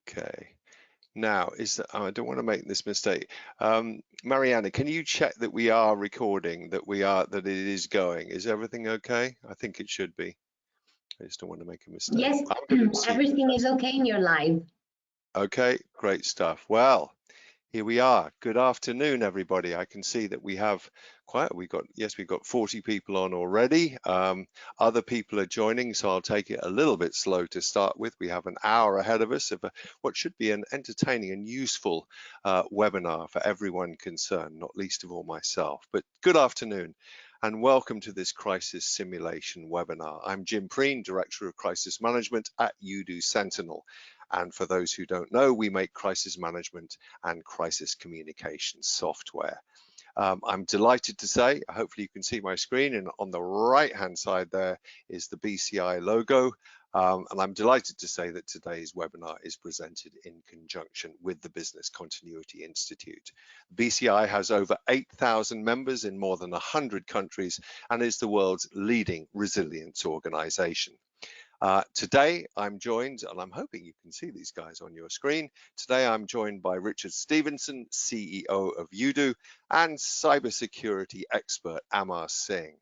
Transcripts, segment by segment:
Okay. Now, I don't want to make this mistake. Mariana, can you check that we are recording, that it is going? Is everything okay? I think it should be. I just don't want to make a mistake. Yes, everything is okay and you're live. Okay, great stuff. Well, here we are. Good afternoon, everybody. I can see that we've got 40 people on already. Other people are joining, so I'll take it a little bit slow to start with. We have an hour ahead of us of what should be an entertaining and useful webinar for everyone concerned, not least of all myself. But good afternoon and welcome to this crisis simulation webinar. I'm Jim Preen, Director of Crisis Management at Udo Sentinel. And for those who don't know, we make crisis management and crisis communication software. I'm delighted to say, hopefully you can see my screen, and on the right-hand side there is the BCI logo. And I'm delighted to say that today's webinar is presented in conjunction with the Business Continuity Institute. BCI has over 8,000 members in more than 100 countries and is the world's leading resilience organization. Today I'm joined, and I'm hoping you can see these guys on your screen. Today I'm joined by Richard Stephenson, CEO of Udo, and cybersecurity expert Amar Singh.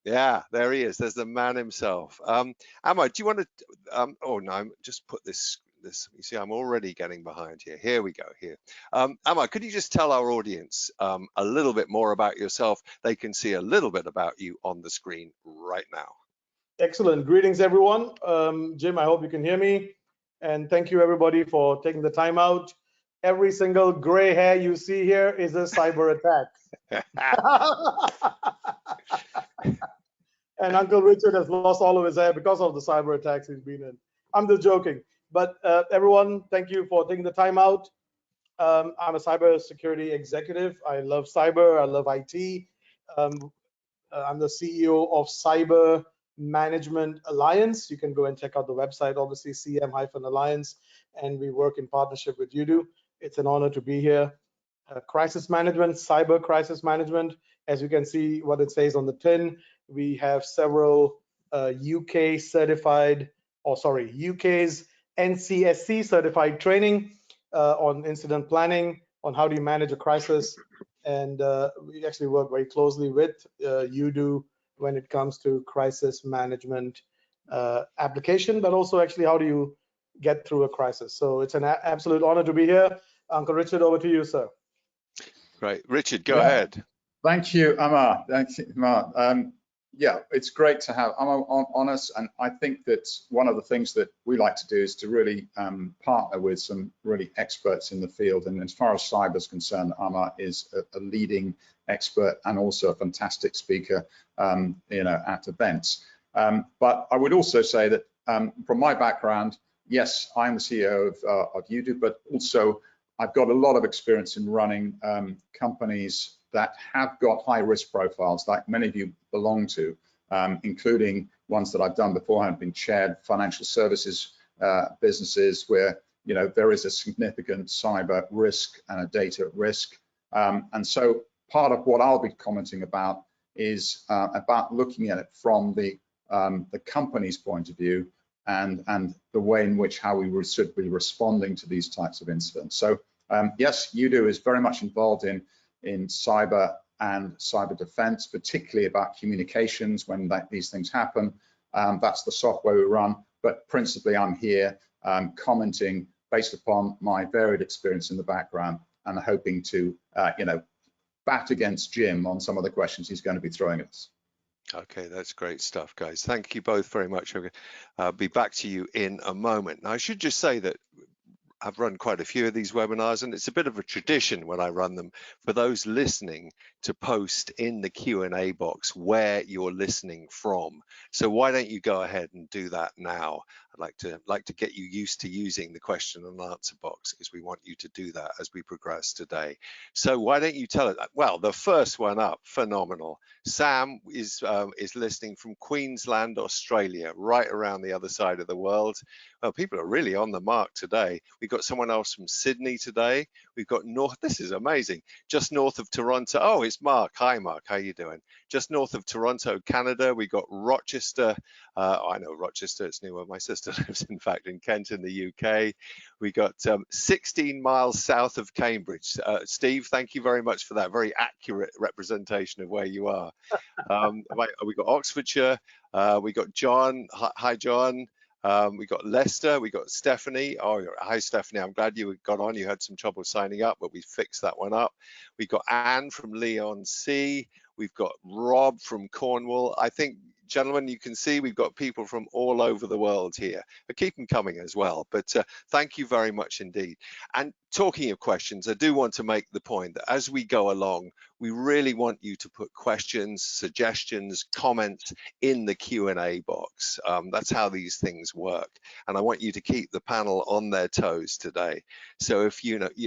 Yeah, there he is. There's the man himself. Amar, do you want to? Oh no, just put this. You see, I'm already getting behind here. Here we go. Here, Amar, could you just tell our audience a little bit more about yourself? They can see a little bit about you on the screen right now. Excellent. Greetings, everyone. Jim, I hope you can hear me. And thank you, everybody, for taking the time out. Every single gray hair you see here is a cyber attack. And Uncle Richard has lost all of his hair because of the cyber attacks he's been in. I'm just joking. But everyone, thank you for taking the time out. I'm a cybersecurity executive. I love cyber. I love IT. I'm the CEO of Cyber Management Alliance. You can go and check out the website, obviously CM-Alliance, and we work in partnership with Udo. It's an honor to be here. Crisis management, cyber crisis management. As you can see what it says on the tin, we have several UK's NCSC certified training on incident planning, on how do you manage a crisis. And we actually work very closely with Udo when it comes to crisis management application, but also actually how do you get through a crisis. So it's an absolute honor to be here. Uncle Richard, over to you, sir. Great. Richard, go ahead. Thank you, Amar. Thank you, Amar. Yeah, it's great to have Amar on us, and I think that one of the things that we like to do is to really partner with some really experts in the field. And as far as cyber is concerned, Amar is a leading expert and also a fantastic speaker, at events. But I would also say that from my background, yes, I'm the CEO of Udo, but also I've got a lot of experience in running companies that have got high risk profiles, like many of you belong to, including ones that I've done before. I've been chaired financial services businesses where there is a significant cyber risk and a data risk. And so part of what I'll be commenting about is about looking at it from the company's point of view and the way in which how we should be responding to these types of incidents. So yes, Udo is very much involved in cyber and cyber defense, particularly about communications when these things happen. That's the software we run, but principally I'm here commenting based upon my varied experience in the background and hoping to, bat against Jim on some of the questions he's going to be throwing at us. Okay, that's great stuff, guys. Thank you both very much. I'll be back to you in a moment. Now, I should just say that I've run quite a few of these webinars, and it's a bit of a tradition when I run them for those listening to post in the Q&A box where you're listening from. So why don't you go ahead and do that now? I'd like to get you used to using the question and answer box, because we want you to do that as we progress today. So why don't you tell it? Well, the first one up, phenomenal. Sam is listening from Queensland, Australia, right around the other side of the world. Well, people are really on the mark today. We've got someone else from Sydney today. We've got this is amazing, just north of Toronto. Oh, is Mark. Hi, Mark. How you doing? Just north of Toronto, Canada, we got Rochester. I know Rochester, it's near where my sister lives, in fact, in Kent in the UK. We got 16 miles south of Cambridge. Steve, thank you very much for that very accurate representation of where you are. We got Oxfordshire. We got John. Hi, John. We got Leicester, we got Stephanie. Oh, hi, Stephanie. I'm glad you got on. You had some trouble signing up, but we fixed that one up. We got Anne from Leon C. We've got Rob from Cornwall. I think, gentlemen, you can see we've got people from all over the world here. But keep them coming as well. But thank you very much indeed. And talking of questions, I do want to make the point that as we go along, we really want you to put questions, suggestions, comments in the Q&A box. That's how these things work. And I want you to keep the panel on their toes today. So if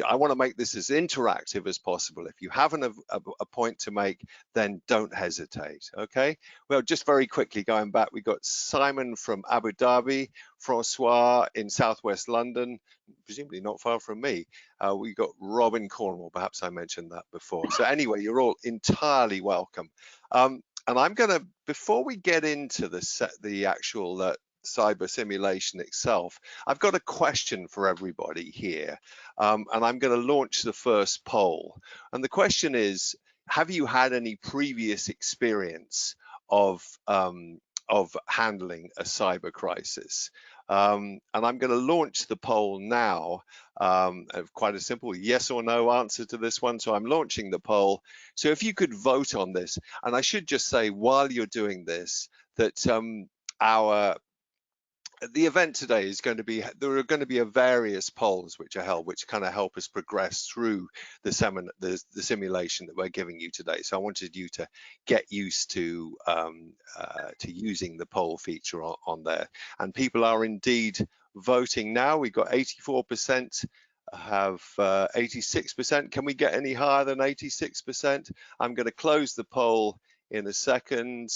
I want to make this as interactive as possible. If you have a point to make, then don't hesitate, okay? Well, just very quickly going back, we got Simon from Abu Dhabi, Francois in Southwest London, presumably not far from me. We got Robin Cornwall, perhaps I mentioned that before. So anyway, you're all entirely welcome. And I'm gonna, before we get into the actual cyber simulation itself, I've got a question for everybody here. And I'm gonna launch the first poll. And the question is, have you had any previous experience of handling a cyber crisis? And I'm going to launch the poll now. Quite a simple yes or no answer to this one. So I'm launching the poll. So if you could vote on this, and I should just say while you're doing this, that the event today is going to be, there are going to be various polls which are held, which kind of help us progress through the simulation that we're giving you today. So I wanted you to get used to using the poll feature on there. And people are indeed voting now. We've got 84%, have 86%. Can we get any higher than 86%? I'm going to close the poll in a second.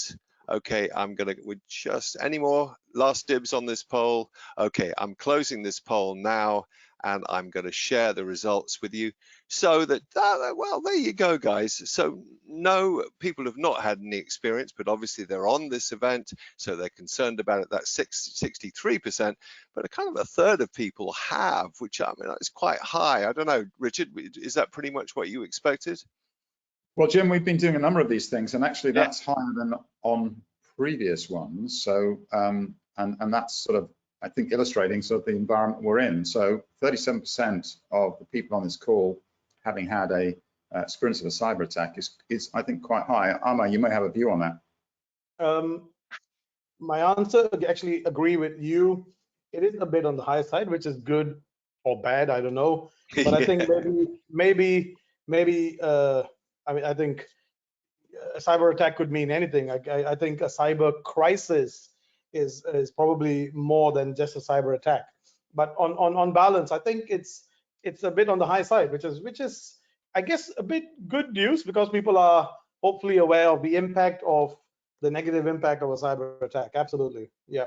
Okay, any more last dibs on this poll? Okay, I'm closing this poll now, and I'm going to share the results with you so that, well, there you go, guys. So no, people have not had any experience, but obviously they're on this event, so they're concerned about it. That's 63%, but a kind of a third of people have, which I mean, is quite high. I don't know, Richard, is that pretty much what you expected? Well, Jim, we've been doing a number of these things, and actually that's higher than on previous ones. So, and that's sort of, I think, illustrating sort of the environment we're in. So 37% of the people on this call having had a experience of a cyber attack is, I think, quite high. Amar, you may have a view on that. My answer, I actually agree with you. It is a bit on the high side, which is good or bad, I don't know. But I think maybe I mean, I think a cyber attack could mean anything. I think a cyber crisis is probably more than just a cyber attack. But on balance, I think it's a bit on the high side, which is I guess a bit good news, because people are hopefully aware of the impact of the negative impact of a cyber attack. Absolutely, yeah.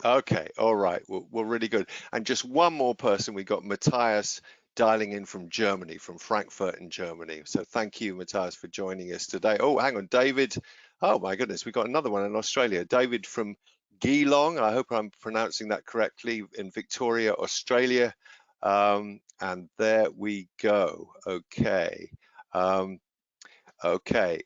Okay, all right. Well, really good. And just one more person, we got Matthias dialing in from Germany, from Frankfurt in Germany. So thank you, Matthias, for joining us today. Oh, hang on, David. Oh my goodness, we got another one in Australia. David from Geelong, I hope I'm pronouncing that correctly, in Victoria, Australia. And there we go. Okay. Okay.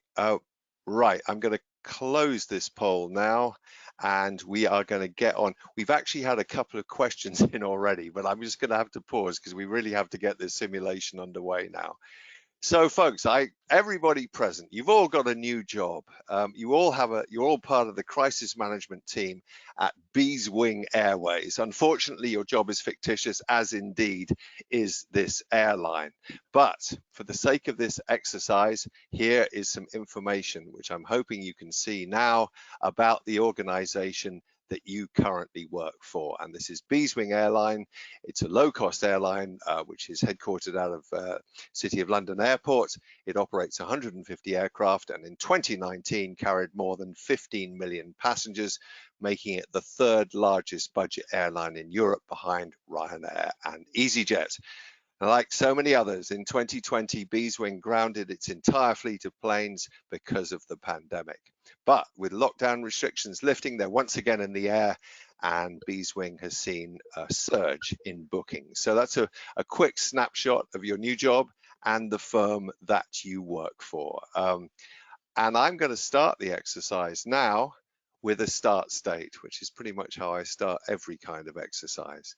Right, I'm going to close this poll now, and we are going to get on. We've actually had a couple of questions in already, but I'm just going to have to pause because we really have to get this simulation underway now. So folks, everybody present, you've all got a new job. You're all part of the crisis management team at Beeswing Airways. Unfortunately, your job is fictitious, as indeed is this airline. But for the sake of this exercise, here is some information which I'm hoping you can see now about the organization that you currently work for. And this is Beeswing Airline. It's a low-cost airline which is headquartered out of City of London Airport. It operates 150 aircraft, and in 2019 carried more than 15 million passengers, making it the third largest budget airline in Europe behind Ryanair and EasyJet. Like so many others, in 2020, Beeswing grounded its entire fleet of planes because of the pandemic. But with lockdown restrictions lifting, they're once again in the air, and Beeswing has seen a surge in bookings. So that's a quick snapshot of your new job and the firm that you work for. And I'm going to start the exercise now with a start state, which is pretty much how I start every kind of exercise.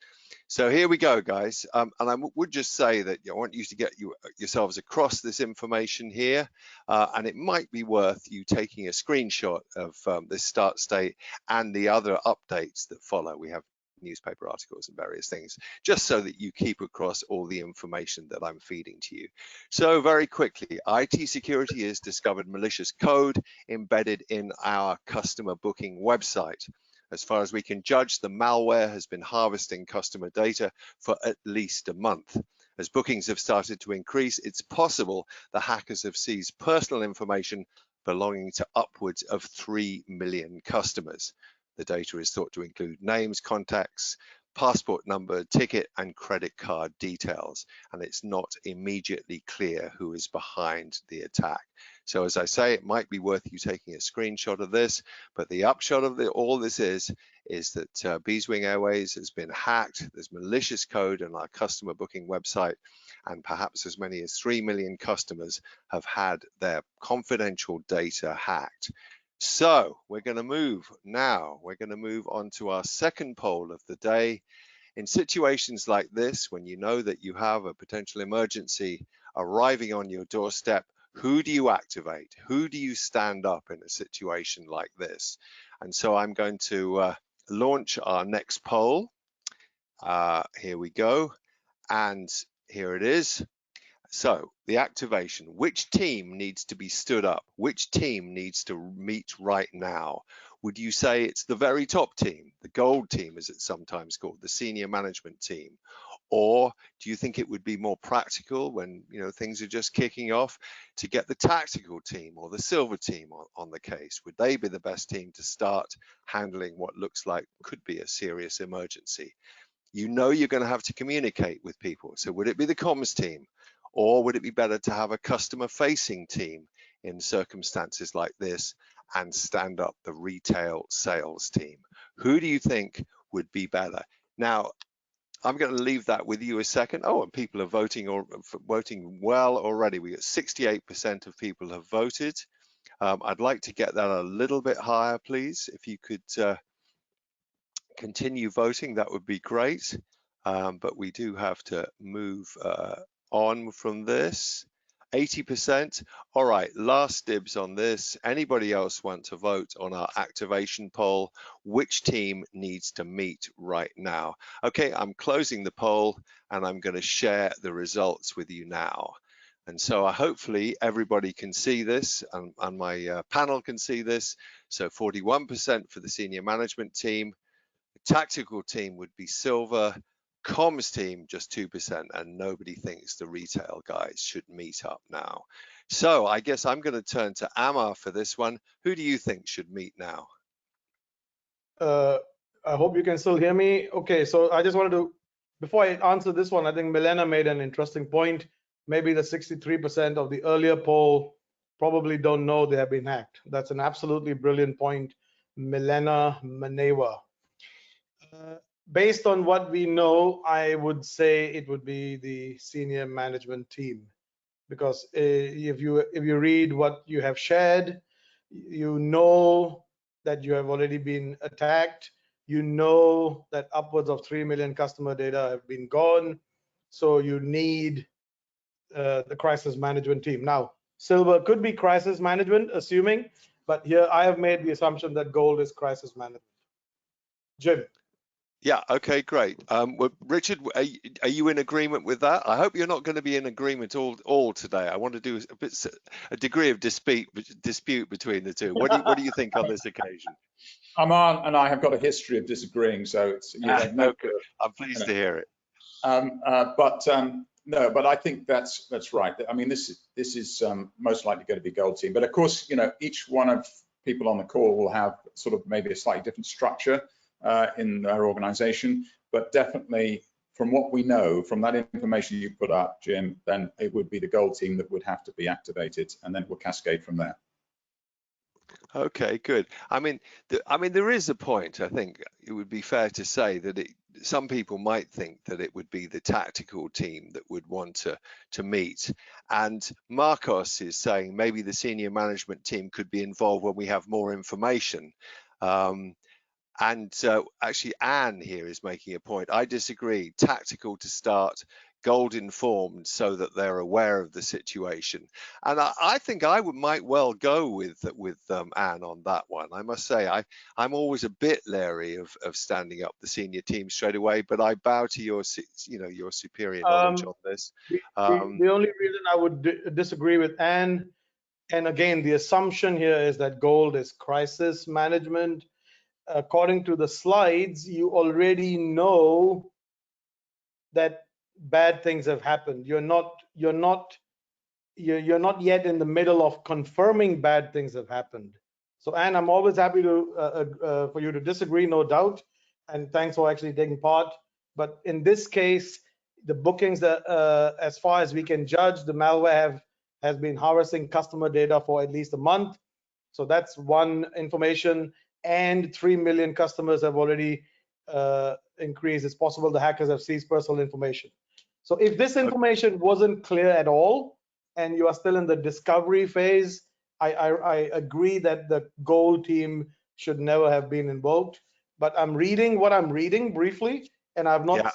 So here we go, guys. And I would just say that I want you to get yourselves across this information here, and it might be worth you taking a screenshot of this start state and the other updates that follow. We have newspaper articles and various things, just so that you keep across all the information that I'm feeding to you. So very quickly, IT security has discovered malicious code embedded in our customer booking website. As far as we can judge, the malware has been harvesting customer data for at least a month. As bookings have started to increase, it's possible the hackers have seized personal information belonging to upwards of 3 million customers. The data is thought to include names, contacts, passport number, ticket, and credit card details, and it's not immediately clear who is behind the attack. So as I say, it might be worth you taking a screenshot of this, but the upshot of all this is that Beeswing Airways has been hacked. There's malicious code on our customer booking website, and perhaps as many as 3 million customers have had their confidential data hacked. So we're going to move now. We're going to move on to our second poll of the day. In situations like this, when you know that you have a potential emergency arriving on your doorstep, who do you activate? Who do you stand up in a situation like this? And so I'm going to launch our next poll. Here we go. And here it is. So the activation, which team needs to be stood up? Which team needs to meet right now? Would you say it's the very top team, the gold team as it's sometimes called, the senior management team? Or do you think it would be more practical when things are just kicking off to get the tactical team or the silver team on the case? Would they be the best team to start handling what looks like could be a serious emergency? You're going to have to communicate with people. So would it be the comms team? Or would it be better to have a customer-facing team in circumstances like this and stand up the retail sales team? Who do you think would be better? Now, I'm going to leave that with you a second. Oh, and people are voting well already. We got 68% of people have voted. I'd like to get that a little bit higher, please. If you could continue voting, that would be great. But we do have to move on from this. 80%. All right, last dibs on this. Anybody else want to vote on our activation poll? Which team needs to meet right now? Okay, I'm closing the poll and I'm going to share the results with you now. And so hopefully everybody can see this and my panel can see this. So 41% for the senior management team. The tactical team would be silver. Comms team just 2%, and nobody thinks the retail guys should meet up now. So I guess I'm going to turn to Amar for this one. Who do you think should meet now? I hope you can still hear me. Okay, so I just wanted to, before I answer this one, I think Milena made an interesting point. Maybe the 63% of the earlier poll probably don't know they have been hacked. That's an absolutely brilliant point, Milena Manewa. Based on what we know, I would say it would be the senior management team, because if you read what you have shared, you know that you have already been attacked. You know that upwards of 3 million customer data have been gone. So you need the crisis management team. Now, silver could be crisis management, assuming, but here I have made the assumption that gold is crisis management. Jim. Yeah, okay, great. Well, Richard, are you in agreement with that? I hope you're not going to be in agreement all today. I want to do a degree of dispute between the two. What do you think on this occasion? Amar and I have got a history of disagreeing, so it's okay. I'm pleased to hear it. No, but I think that's right. I mean, this is most likely going to be gold team. But of course, each one of people on the call will have sort of maybe a slightly different structure in their organization, but definitely from what we know, from that information you put up, Jim, then it would be the gold team that would have to be activated, and then it will cascade from there. Okay, good. I mean, there is a point. I think it would be fair to say that some people might think that it would be the tactical team that would want to meet. And Marcos is saying maybe the senior management team could be involved when we have more information. And actually, Anne here is making a point. I disagree. Tactical to start, gold informed, so that they're aware of the situation. And I think I might well go with Anne on that one. I must say, I'm always a bit leery of standing up the senior team straight away. But I bow to your superior knowledge on this. The only reason I would disagree with Anne, and again, the assumption here is that gold is crisis management. According to the slides, you already know that bad things have happened. You're not yet in the middle of confirming bad things have happened. So, Anne, I'm always happy to for you to disagree, no doubt, and thanks for actually taking part. But in this case, the bookings that, as far as we can judge, the malware has been harvesting customer data for at least a month. So that's one information. And 3 million customers have already increased. It's possible the hackers have seized personal information. So if this information wasn't clear at all, and you are still in the discovery phase, I agree that the gold team should never have been invoked. But I'm reading what I'm reading briefly, and I've not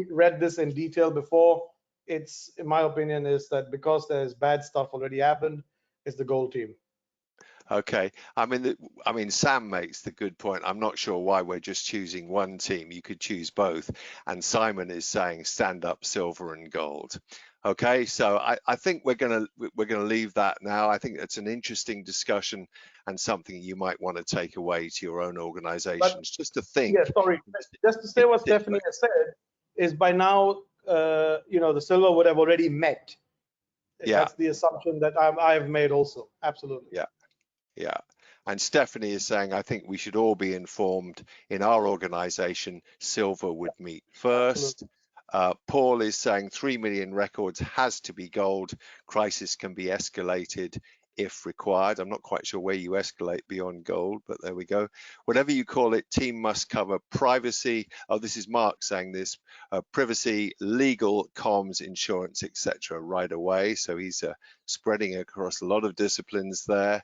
read this in detail before. It's, in my opinion, is that because there's bad stuff already happened, it's the gold team. Okay, I mean, Sam makes the good point. I'm not sure why we're just choosing one team. You could choose both. And Simon is saying stand up silver and gold. Okay, so I think we're gonna leave that now. I think it's an interesting discussion and something you might want to take away to your own organizations, just to think. Yeah, sorry, just to say what Stephanie has said is by now, the silver would have already met. Yeah. That's the assumption that I've made also. Absolutely. Yeah. Yeah, and Stephanie is saying, I think we should all be informed in our organization, silver would meet first. Paul is saying 3 million records has to be gold. Crisis can be escalated if required. I'm not quite sure where you escalate beyond gold, but there we go. Whatever you call it, team must cover privacy. Oh, this is Mark saying this, privacy, legal, comms, insurance, etc. right away. So he's spreading across a lot of disciplines there.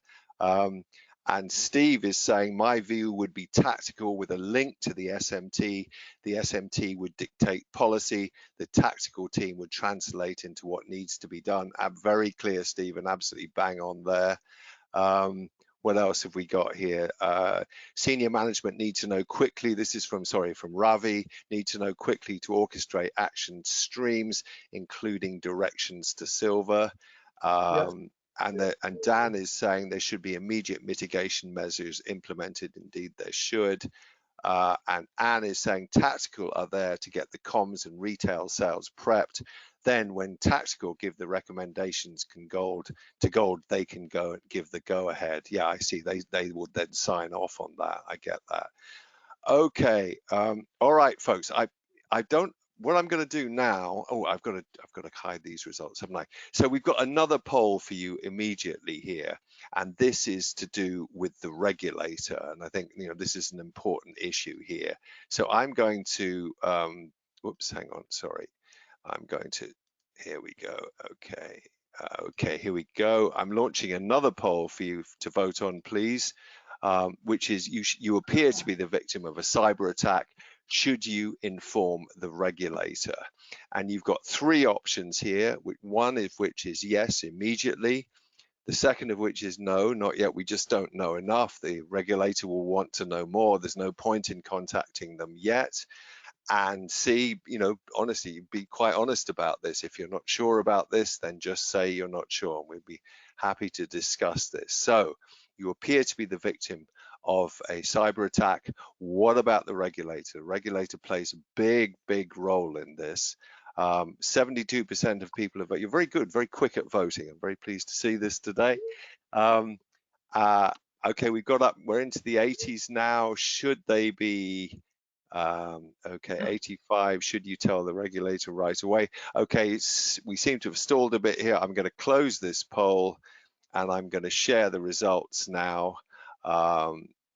And Steve is saying my view would be tactical with a link to the SMT. The SMT would dictate policy. The tactical team would translate into what needs to be done. Very clear, Steve, and absolutely bang on there. What else have we got here? Senior management need to know quickly. This is from Ravi. Need to know quickly to orchestrate action streams, including directions to silver. Yes. And Dan is saying there should be immediate mitigation measures implemented. Indeed, there should. And Anne is saying tactical are there to get the comms and retail sales prepped. Then when tactical give the recommendations to gold, they can go and give the go ahead. Yeah, I see. They will then sign off on that. I get that. Okay. All right, folks. What I'm going to do now, I've got to hide these results, haven't I? So we've got another poll for you immediately here, and this is to do with the regulator, and I think this is an important issue here. So I'm going to, whoops, hang on, sorry. I'm going to, here we go. Okay, okay, here we go. I'm launching another poll for you to vote on, please, which is you appear to be the victim of a cyber attack. Should you inform the regulator? And you've got three options here, one of which is yes, immediately. The second of which is no, not yet, we just don't know enough. The regulator will want to know more. There's no point in contacting them yet. And C, honestly, be quite honest about this. If you're not sure about this, then just say you're not sure, and we'd be happy to discuss this. So you appear to be the victim of a cyber attack. What about the regulator? The regulator plays a big role in this. 72% of people have voted. You're very good, very quick at voting. I'm very pleased to see this today. Okay, we're into the 80s now. Should they be Okay, 85, should you tell the regulator right away? Okay, we seem to have stalled a bit here. I'm going to close this poll and I'm going to share the results now.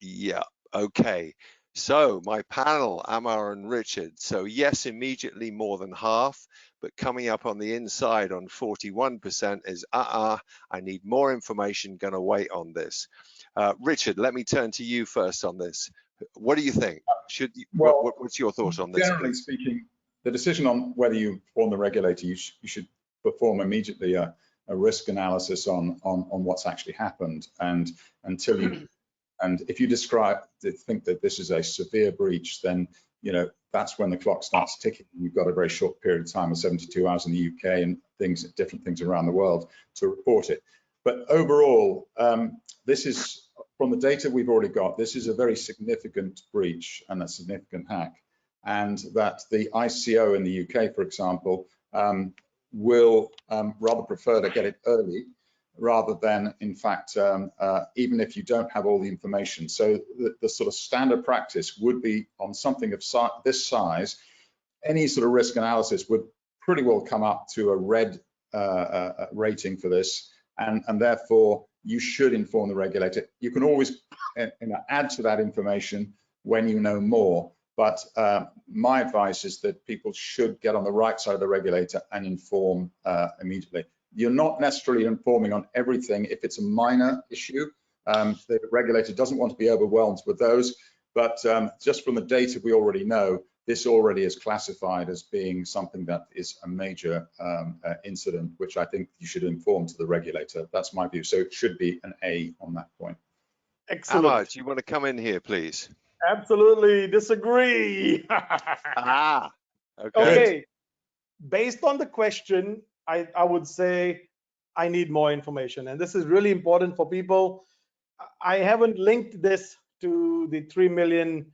Yeah, okay. So my panel, Amar and Richard. So yes, immediately more than half, but coming up on the inside on 41% is I need more information, going to wait on this. Richard, let me turn to you first on this. What do you think? What's your thought on this? Generally speaking, the decision on whether you inform the regulator, you should perform immediately a risk analysis on what's actually happened, and until you and if you think that this is a severe breach, then that's when the clock starts ticking. You've got a very short period of time of 72 hours in the UK and different things around the world to report it. But overall, this is, from the data we've already got, this is a very significant breach and a significant hack, and that the ICO in the UK, for example, will rather prefer to get it early rather than, in fact, even if you don't have all the information. So the sort of standard practice would be on something of this size, any sort of risk analysis would pretty well come up to a red rating for this, and therefore you should inform the regulator. You can always add to that information when you know more, but my advice is that people should get on the right side of the regulator and inform immediately. You're not necessarily informing on everything if it's a minor issue. The regulator doesn't want to be overwhelmed with those, but just from the data we already know, this already is classified as being something that is a major incident, which I think you should inform to the regulator. That's my view. So it should be an A on that point. Excellent. Amar, do you want to come in here, please? Absolutely disagree. Okay. Based on the question, I would say I need more information, and this is really important for people. I haven't linked this to the 3 million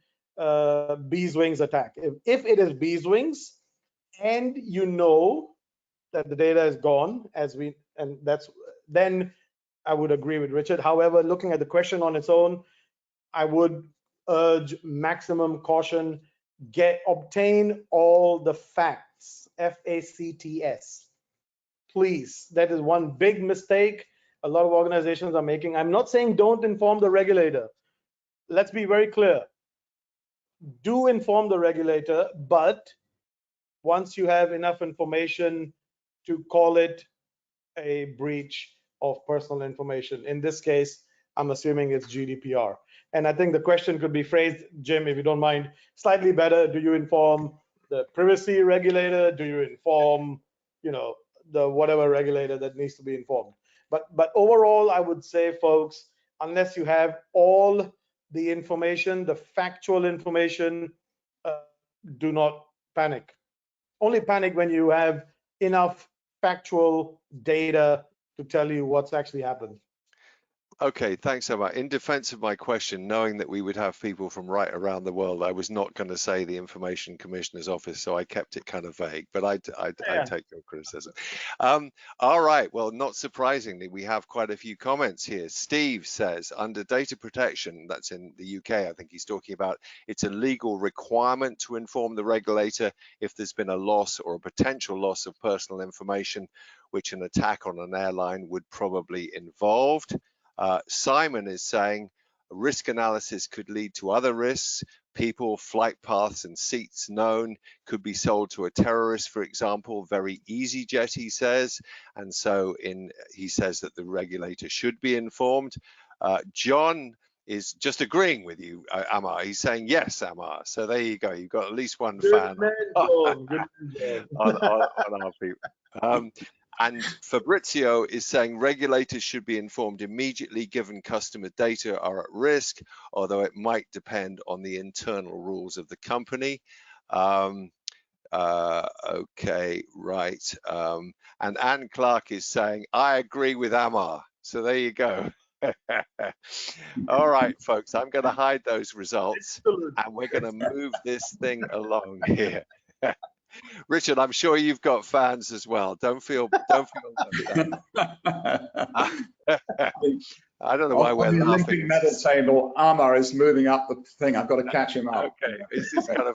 bees wings attack. If it is bees wings, and you know that the data is gone, then I would agree with Richard. However, looking at the question on its own, I would urge maximum caution. Obtain all the facts. FACTS. Please, that is one big mistake a lot of organizations are making. I'm not saying don't inform the regulator. Let's be very clear. Do inform the regulator, but once you have enough information to call it a breach of personal information. In this case, I'm assuming it's GDPR. And I think the question could be phrased, Jim, if you don't mind, slightly better. Do you inform the privacy regulator? Do you inform, the whatever regulator that needs to be informed? But overall, I would say, folks, unless you have all the information, the factual information, do not panic. Only panic when you have enough factual data to tell you what's actually happened. Okay, thanks so much. In defense of my question, knowing that we would have people from right around the world, I was not going to say the Information Commissioner's Office, so I kept it kind of vague, but I take your criticism. All right, well, not surprisingly, we have quite a few comments here. Steve says, under data protection, that's in the UK, I think he's talking about, it's a legal requirement to inform the regulator if there's been a loss or a potential loss of personal information, which an attack on an airline would probably involve. Simon is saying risk analysis could lead to other risks. People, flight paths and seats known could be sold to a terrorist, for example. Very EasyJet, he says. And so he says that the regulator should be informed. John is just agreeing with you, Amar. He's saying yes, Amar. So there you go. You've got at least one fan on our people. And Fabrizio is saying regulators should be informed immediately given customer data are at risk, although it might depend on the internal rules of the company. Okay, right. And Anne Clark is saying, I agree with Amar. So there you go. All right, folks, I'm going to hide those results and we're going to move this thing along here. Richard, I'm sure you've got fans as well. Don't feel left out. I don't know why we're On the laughing. Olympic medal table, Amar is moving up the thing. I've got to catch him up. Okay, this is kind of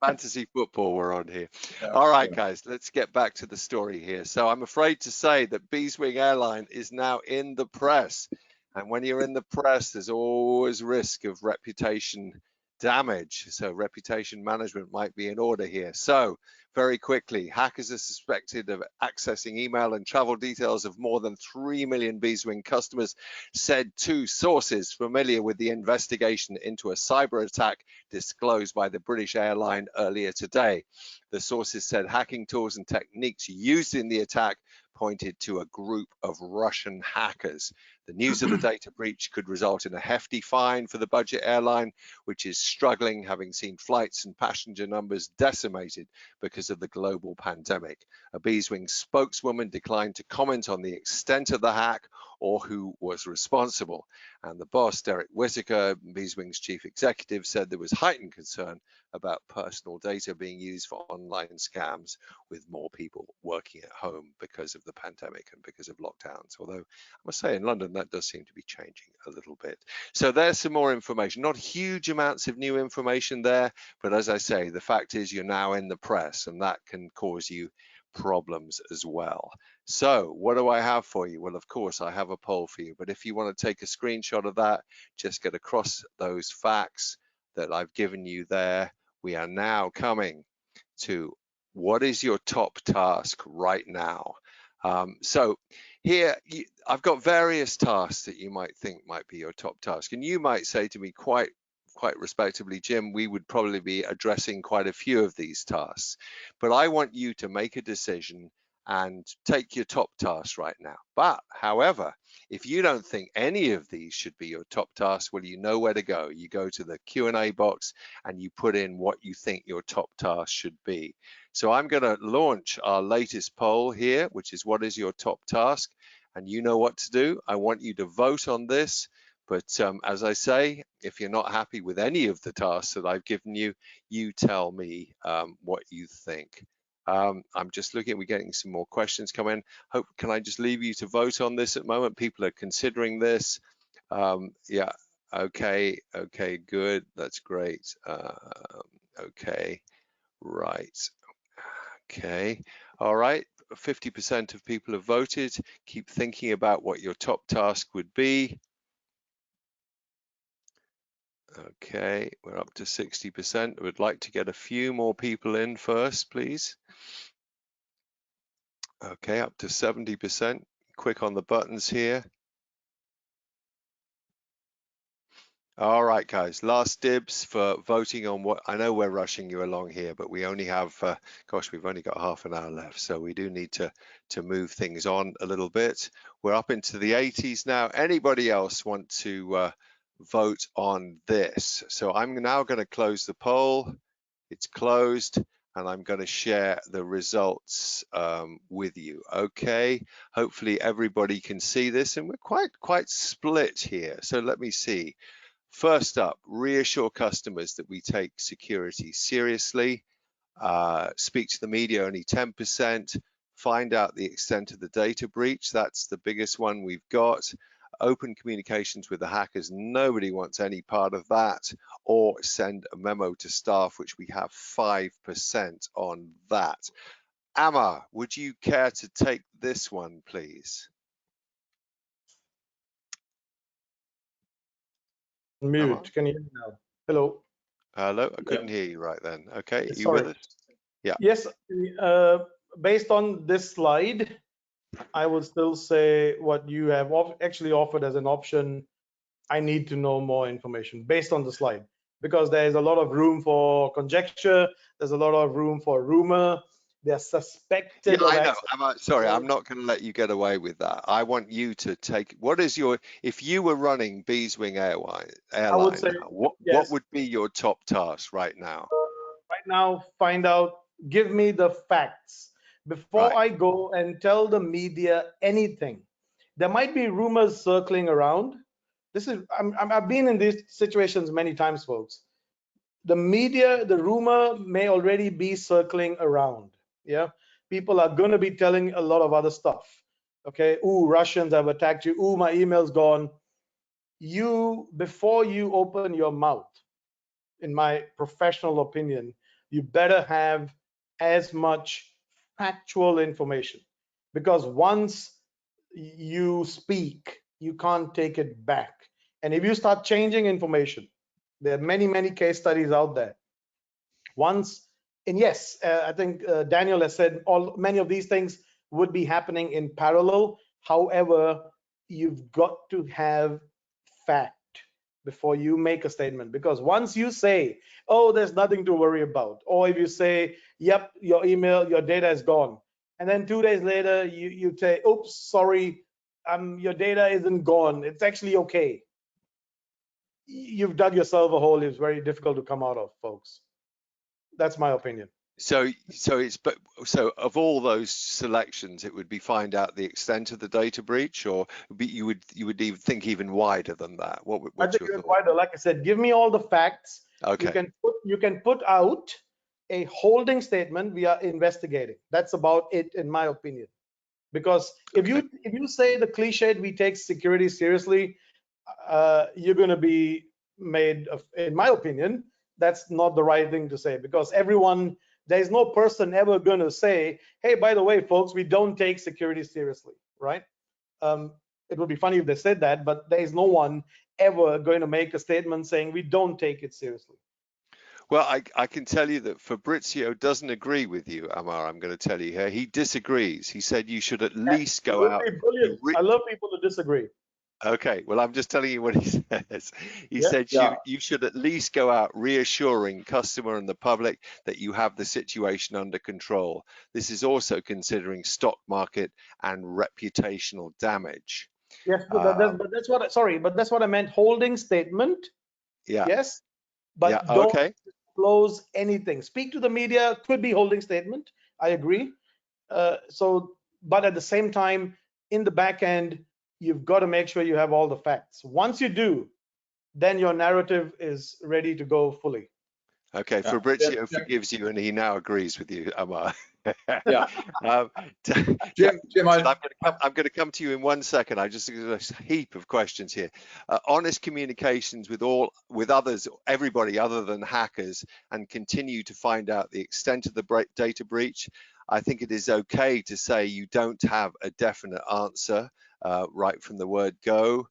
fantasy football we're on here. Yeah, All right, yeah. guys, let's get back to the story here. So I'm afraid to say that Beeswing Airline is now in the press. And when you're in the press, there's always risk of reputation damage. So reputation management might be in order here. So very quickly, hackers are suspected of accessing email and travel details of more than 3 million Beeswing customers, said two sources familiar with the investigation into a cyber attack disclosed by the British airline earlier today. The sources said hacking tools and techniques used in the attack pointed to a group of Russian hackers. The news of the data breach could result in a hefty fine for the budget airline, which is struggling, having seen flights and passenger numbers decimated because of the global pandemic. A Beeswing spokeswoman declined to comment on the extent of the hack or who was responsible. And the boss, Derek Whitaker, Beeswing's chief executive, said there was heightened concern about personal data being used for online scams, with more people working at home because of the pandemic and because of lockdowns. Although I must say in London, that does seem to be changing a little bit. So there's some more information, not huge amounts of new information there, but as I say, the fact is you're now in the press and that can cause you problems as well. So what do I have for you? Well, of course, I have a poll for you, but if you want to take a screenshot of that, just get across those facts that I've given you there. We are now coming to what is your top task right now. So here, I've got various tasks that you might think might be your top task. And you might say to me quite respectably, Jim, we would probably be addressing quite a few of these tasks. But I want you to make a decision and take your top task right now. But however, if you don't think any of these should be your top task, well, you know where to go. You go to the Q&A box and you put in what you think your top task should be. So I'm going to launch our latest poll here, which is what is your top task? And you know what to do. I want you to vote on this. But as I say, if you're not happy with any of the tasks that I've given you, you tell me what you think. I'm just looking, we're getting some more questions come in. Can I just leave you to vote on this at the moment? People are considering this. Yeah, okay, good, that's great. Okay, right, okay, all right. 50% of people have voted. Keep thinking about what your top task would be. Okay, we're up to 60%. I would like to get a few more people in first, please. Okay, up to 70%. Quick on the buttons here. All right, guys, last dibs for voting on what, I know we're rushing you along here, but we only have, gosh, we've only got half an hour left. So we do need to move things on a little bit. We're up into the 80s now. Anybody else want to vote on this? So I'm now going to close the poll. It's closed. And I'm going to share the results with you. Okay, hopefully everybody can see this, and we're quite split here. So let me see. First up, reassure customers that we take security seriously. Speak to the media, only 10%. Find out the extent of the data breach. That's the biggest one we've got. Open communications with the hackers, nobody wants any part of that, or send a memo to staff, which we have 5% on that. Amar, would you care to take this one, please? Mute. Amar? Can you hear me now? Hello. Hello, I couldn't hear you right then. Okay, you Sorry. with us? Yeah. Yes, based on this slide, I would still say what you have actually offered as an option. I need to know more information based on the slide, because there is a lot of room for conjecture. There's a lot of room for rumor. They're suspected. Yeah, of I know. access. Sorry, I'm not going to let you get away with that. I want you to take, what is your, if you were running Beeswing Airline I would say, now, what yes. would be your top task right now? Right now, find out, give me the facts before Right. I go and tell the media anything. There might be rumors circling around. I've been in these situations many times, folks. The media, the rumor may already be circling around. Yeah, people are going to be telling a lot of other stuff. Okay, ooh, Russians have attacked you. Ooh, my email's gone. before you open your mouth, in my professional opinion, you better have as much factual information, because once you speak, you can't take it back. And if you start changing information, there are many case studies out there. And yes, I think Daniel has said many of these things would be happening in parallel. However, you've got to have fact before you make a statement, because once you say, oh, there's nothing to worry about, or if you say, yep, your email, your data is gone, and then 2 days later you say, oops, sorry, your data isn't gone, it's actually okay, you've dug yourself a hole. It's very difficult to come out of, folks. That's my opinion. So of all those selections, it would be find out the extent of the data breach, or you would even think even wider than that. I think even wider. Like I said, give me all the facts. Okay. You can put out a holding statement. We are investigating. That's about it, in my opinion. Because if you say the cliched, we take security seriously, you're going to be made of, in my opinion, that's not the right thing to say, because there's no person ever going to say, hey, by the way, folks, we don't take security seriously, right? It would be funny if they said that, but there is no one ever going to make a statement saying we don't take it seriously. Well, I can tell you that Fabrizio doesn't agree with you, Amar. I'm going to tell you here. He disagrees. He said you should at least go out. Brilliant. I love people to disagree. Okay, well, I'm just telling you what he says. He said you should at least go out reassuring customer and the public that you have the situation under control. This is also considering stock market and reputational damage. Yes, but that's what I meant. Holding statement. Yeah. Yes, but don't disclose anything. Speak to the media, could be holding statement. I agree. But at the same time, in the back end, you've got to make sure you have all the facts. Once you do, then your narrative is ready to go fully. Okay, Fabrizio forgives you, and he now agrees with you, Amar. Yeah. Jim, I'm going to come to you in 1 second. I just got a heap of questions here. Honest communications with others, everybody other than hackers, and continue to find out the extent of the data breach. I think it is okay to say you don't have a definite answer right from the word go.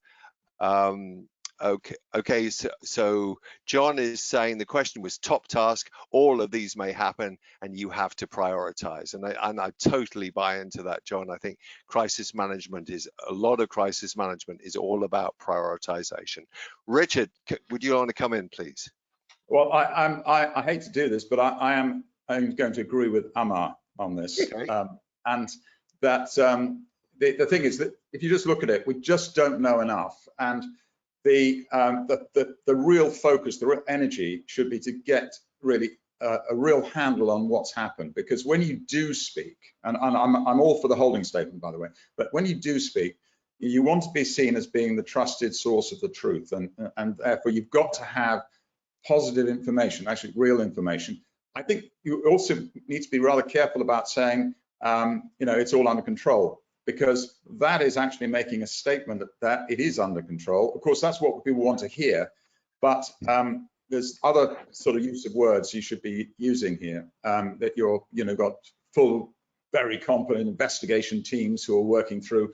Okay, so John is saying the question was top task, all of these may happen and you have to prioritize, and I totally buy into that, John. I think a lot of crisis management is all about prioritization. Richard, would you want to come in, please? Well, I hate to do this, but I'm going to agree with Amar on this. Okay. And that the thing is that if you just look at it, we just don't know enough. And the real focus, the real energy should be to get really a real handle on what's happened. Because when you do speak, and I'm all for the holding statement, by the way, but when you do speak, you want to be seen as being the trusted source of the truth. And therefore, you've got to have positive information, actually real information. I think you also need to be rather careful about saying, it's all under control, because that is actually making a statement that it is under control. Of course, that's what people want to hear, but there's other sort of use of words you should be using here, that you're, got full, very competent investigation teams who are working through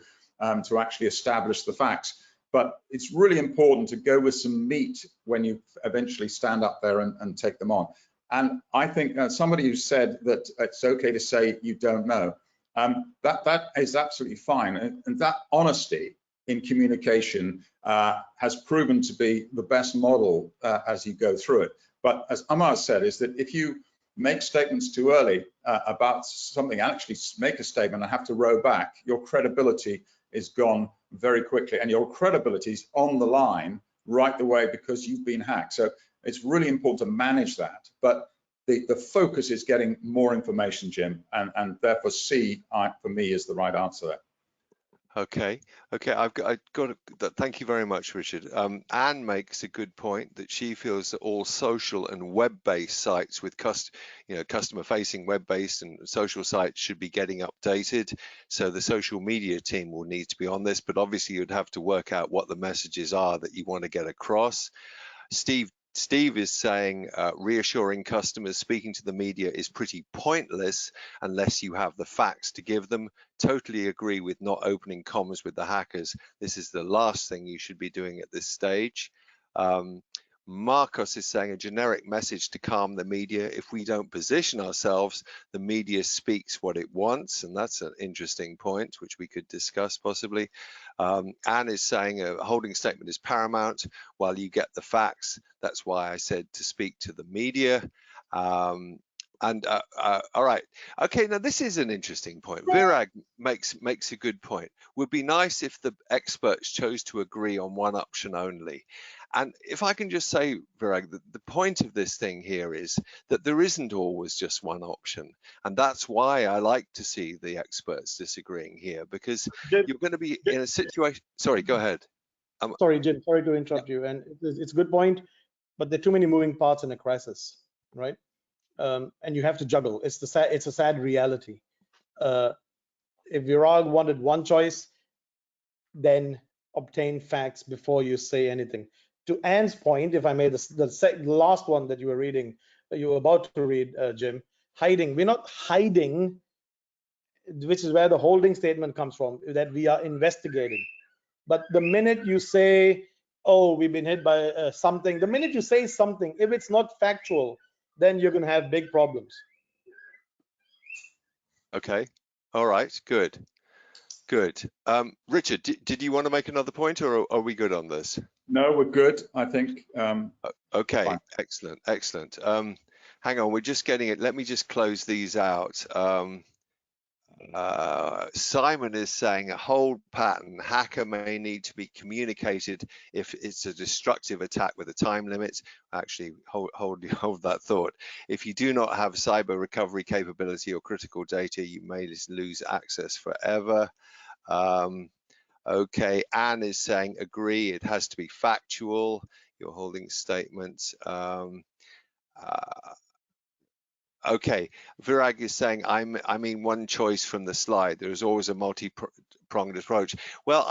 to actually establish the facts. But it's really important to go with some meat when you eventually stand up there and take them on. And I think somebody who said that it's okay to say you don't know, that is absolutely fine. And that honesty in communication has proven to be the best model as you go through it. But as Amar said, is that if you make statements too early about something, actually make a statement and have to row back, your credibility is gone very quickly, and your credibility is on the line right the way because you've been hacked. So it's really important to manage that. But the focus is getting more information, Jim, and therefore C, for me, is the right answer there. Okay, I've got thank you very much, Richard. Anne makes a good point that she feels that all social and web-based sites with customer-facing web-based and social sites should be getting updated. So the social media team will need to be on this, but obviously you'd have to work out what the messages are that you want to get across. Steve is saying reassuring customers speaking to the media is pretty pointless unless you have the facts to give them. Totally agree with not opening comms with the hackers. This is the last thing you should be doing at this stage. Marcos is saying a generic message to calm the media. If we don't position ourselves, the media speaks what it wants, and that's an interesting point which we could discuss possibly. Anne is saying a holding statement is paramount while you get the facts. That's why I said to speak to the media. All right, okay, now this is an interesting point. Virag makes a good point. Would be nice if the experts chose to agree on one option only. And if I can just say, Virag, the point of this thing here is that there isn't always just one option. And that's why I like to see the experts disagreeing here, because you're going to be in a situation. Sorry, go ahead. Sorry, Jim, sorry to interrupt you. And it's a good point, but there are too many moving parts in a crisis, right? And you have to juggle. It's a sad reality. If Virag wanted one choice, then obtain facts before you say anything. To Anne's point, if I may, the last one that you were reading, you were about to read, Jim, hiding. We're not hiding, which is where the holding statement comes from, that we are investigating. But the minute you say, oh, we've been hit by something, the minute you say something, if it's not factual, then you're going to have big problems. Okay, all right, good. Richard, did you want to make another point, or are we good on this? No, we're good, I think. Okay, fine. excellent. Hang on, we're just getting it. Let me just close these out. Simon is saying a hold pattern. Hacker may need to be communicated if it's a destructive attack with a time limit. Actually, hold that thought. If you do not have cyber recovery capability or critical data, you may just lose access forever. Okay, Anne is saying agree, it has to be factual, your holding statement. Okay, Virag is saying, I mean one choice from the slide. There's always a multi-pronged approach. Well,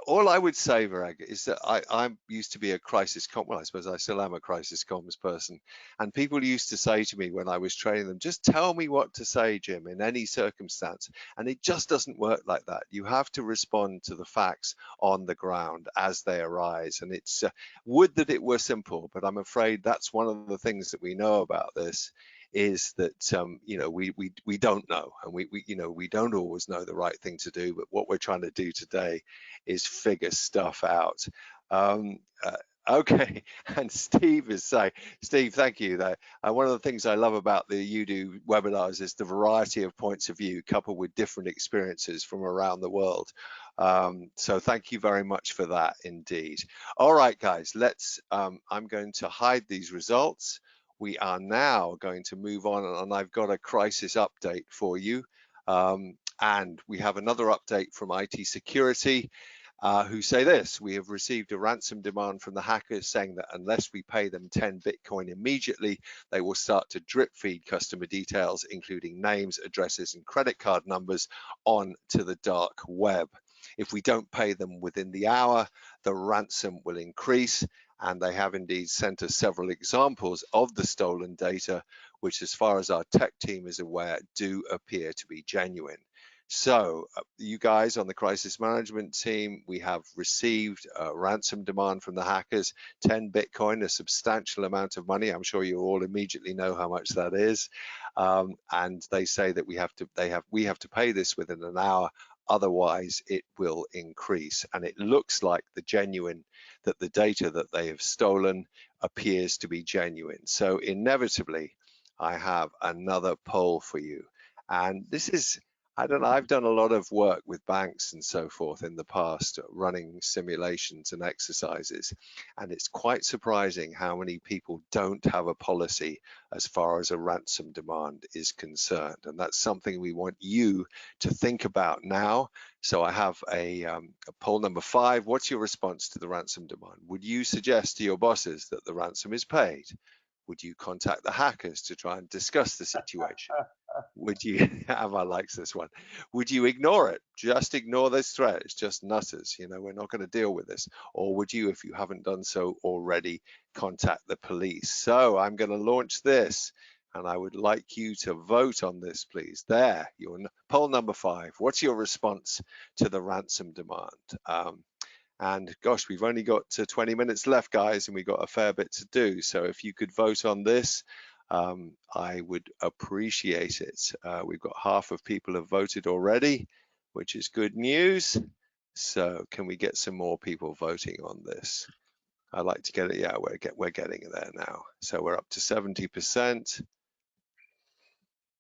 all I would say, Virag, is that I used to be a crisis comms, well, I suppose I still am a crisis comms person. And people used to say to me when I was training them, just tell me what to say, Jim, in any circumstance. And it just doesn't work like that. You have to respond to the facts on the ground as they arise. And it's would that it were simple, but I'm afraid that's one of the things that we know about this, is that we don't know, and we don't always know the right thing to do, but what we're trying to do today is figure stuff out. Okay, and Steve is saying, Steve, thank you. One of the things I love about the UDO webinars is the variety of points of view coupled with different experiences from around the world. So thank you very much for that indeed. All right, guys, I'm going to hide these results. We are now going to move on, and I've got a crisis update for you. And we have another update from IT security, who say this: we have received a ransom demand from the hackers saying that unless we pay them 10 Bitcoin immediately, they will start to drip feed customer details, including names, addresses, and credit card numbers, onto the dark web. If we don't pay them within the hour, the ransom will increase. And they have indeed sent us several examples of the stolen data, which, as far as our tech team is aware, do appear to be genuine. So you guys on the crisis management team, we have received a ransom demand from the hackers, 10 Bitcoin, a substantial amount of money. I'm sure you all immediately know how much that is. And they say that we have to pay this within an hour. Otherwise, it will increase. And it looks like the data that they have stolen appears to be genuine. So inevitably, I have another poll for you. And this is, I don't know. I've done a lot of work with banks and so forth in the past, running simulations and exercises, and it's quite surprising how many people don't have a policy as far as a ransom demand is concerned. And that's something we want you to think about now. So I have a poll number 5. What's your response to the ransom demand? Would you suggest to your bosses that the ransom is paid? Would you contact the hackers to try and discuss the situation? Would you, Amar likes this one, would you ignore it? Just ignore this threat. It's just nutters. You know, we're not going to deal with this. Or would you, if you haven't done so already, contact the police? So I'm going to launch this, and I would like you to vote on this, please. There, your poll number 5. What's your response to the ransom demand? And gosh, we've only got 20 minutes left, guys, and we've got a fair bit to do. So if you could vote on this, I would appreciate it. We've got half of people have voted already, which is good news. So can we get some more people voting on this? I'd like to get it. Yeah, we're getting there now. So we're up to 70%.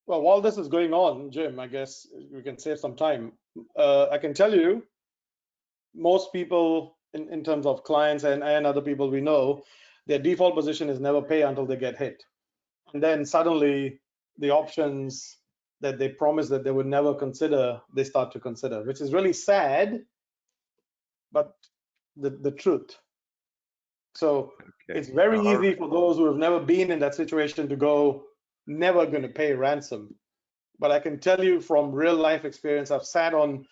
Well, while this is going on, Jim, I guess we can save some time. I can tell you, most people in terms of clients and other people we know, their default position is never pay until they get hit. And then suddenly the options that they promised that they would never consider, they start to consider, which is really sad, but the truth. So Okay. it's very easy for those who have never been in that situation to go, never going to pay ransom. But I can tell you from real life experience, I've sat on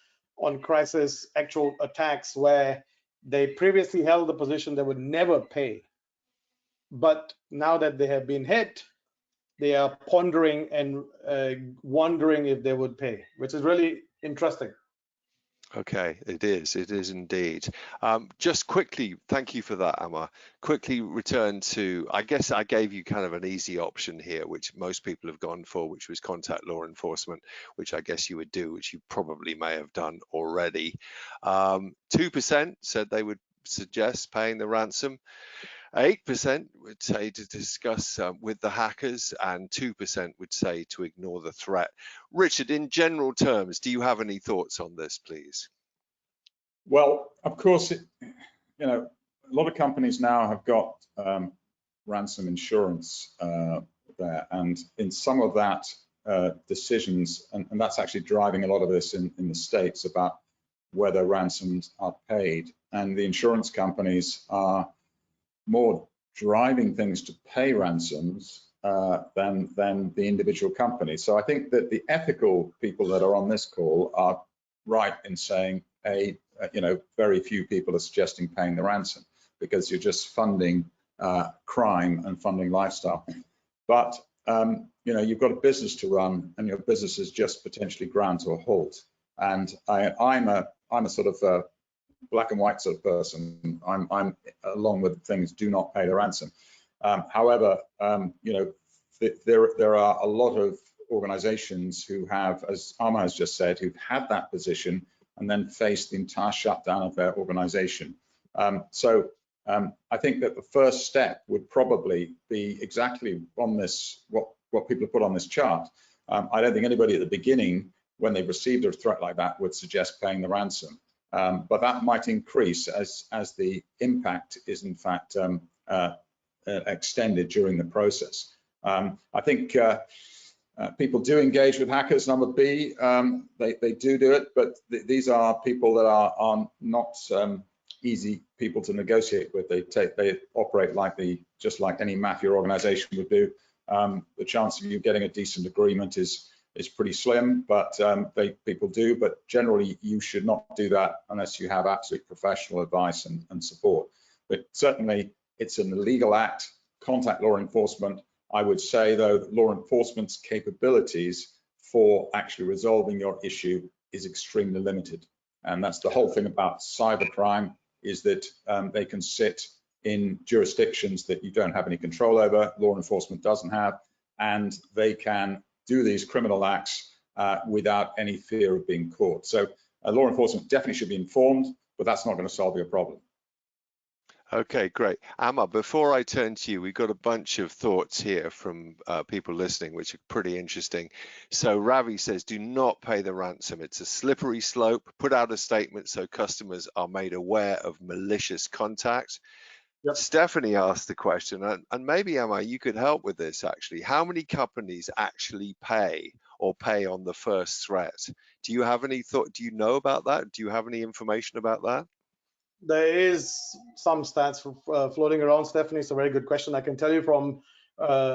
crisis actual attacks where they previously held the position they would never pay. But now that they have been hit, they are pondering and wondering if they would pay, which is really interesting. Okay, it is indeed. Just quickly, thank you for that, Amar. Quickly return to, I guess I gave you kind of an easy option here, which most people have gone for, which was contact law enforcement, which I guess you would do, which you probably may have done already. 2% said they would suggest paying the ransom. 8% would say to discuss with the hackers, and 2% would say to ignore the threat. Richard, in general terms, do you have any thoughts on this, please? Well, of course, you know, a lot of companies now have got ransom insurance there, and in some of that decisions, and that's actually driving a lot of this in the States about whether ransoms are paid, and the insurance companies are more driving things to pay ransoms than the individual companies. So I think that the ethical people that are on this call are right in saying, you know, very few people are suggesting paying the ransom because you're just funding crime and funding lifestyle. But you know, you've got a business to run, and your business is just potentially ground to a halt. And I'm a sort of black and white sort of person. I'm along with things, do not pay the ransom. However, you know, there are a lot of organizations who have, as Amar has just said, who've had that position and then faced the entire shutdown of their organization. So I think that the first step would probably be exactly on this, what people have put on this chart. I don't think anybody at the beginning, when they received a threat like that, would suggest paying the ransom. But that might increase as the impact is in fact extended during the process. I think people do engage with hackers. Number B, they do it, but these are people that are not easy people to negotiate with. They operate just like any mafia organization would do. The chance of you getting a decent agreement is pretty slim, but people do. But generally, you should not do that unless you have absolute professional advice and support. But certainly, it's an illegal act. Contact law enforcement. I would say, though, that law enforcement's capabilities for actually resolving your issue is extremely limited. And that's the whole thing about cybercrime, is that they can sit in jurisdictions that you don't have any control over, law enforcement doesn't have, and they can do these criminal acts without any fear of being caught. So law enforcement definitely should be informed, but that's not going to solve your problem. Okay, great. Amar, before I turn to you, we've got a bunch of thoughts here from people listening, which are pretty interesting. So Ravi says, do not pay the ransom. It's a slippery slope. Put out a statement so customers are made aware of malicious contact. Yep. Stephanie asked the question, and maybe Amar, you could help with this actually. How many companies actually pay or pay on the first threat? Do you have any thought? Do you know about that? Do you have any information about that? There is some stats floating around, Stephanie. It's a very good question. I can tell you from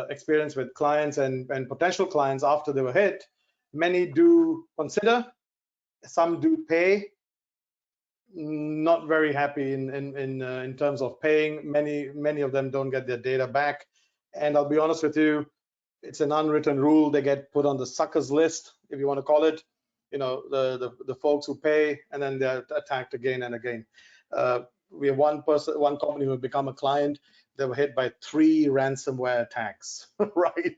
experience with clients and potential clients after they were hit, many do consider, some do pay. Not very happy in terms of paying. Many of them don't get their data back. And I'll be honest with you, it's an unwritten rule. They get put on the suckers list, if you want to call it. You know, the folks who pay and then they're attacked again and again. We have one company who become a client. They were hit by 3 ransomware attacks, right,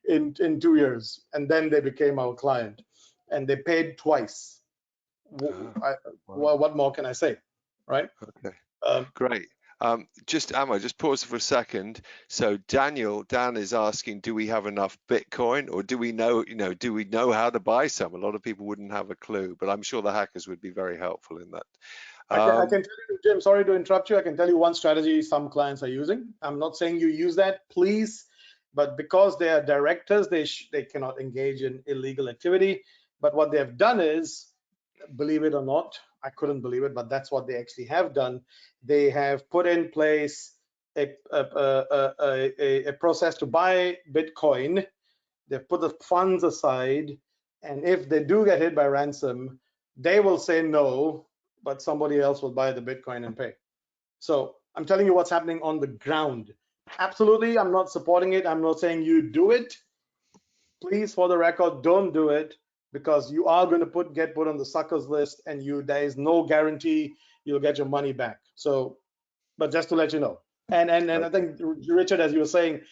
in 2 years, and then they became our client, and they paid twice. What more can I say, right? Okay, great. Just Amar, just pause for a second. So Dan is asking, do we have enough Bitcoin, or do we know, do we know how to buy some? A lot of people wouldn't have a clue, but I'm sure the hackers would be very helpful in that. I can tell you, Jim, sorry to interrupt you. I can tell you one strategy some clients are using. I'm not saying you use that, please, but because they are directors, they cannot engage in illegal activity. But what they have done is, believe it or not, I couldn't believe it, but that's what they actually have done. They have put in place a process to buy Bitcoin. They've put the funds aside, and if they do get hit by ransom, they will say no, but somebody else will buy the Bitcoin and pay. So I'm telling you what's happening on the ground. Absolutely, I'm not supporting it. I'm not saying you do it. Please, for the record, don't do it, because you are going to get put on the suckers list, and there is no guarantee you'll get your money back. So, but just to let you know. And I think, Richard, as you were saying,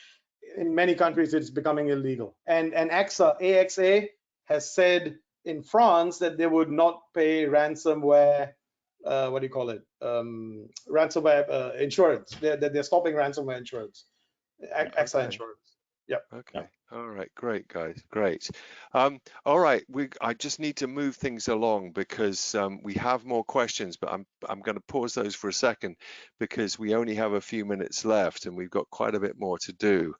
in many countries it's becoming illegal. And AXA has said in France that they would not pay ransomware, what do you call it? Ransomware insurance. They're stopping ransomware insurance. AXA insurance. Yep. Okay. Yep. All right. Great, guys. Great. All right. I just need to move things along because we have more questions, but I'm going to pause those for a second because we only have a few minutes left and we've got quite a bit more to do.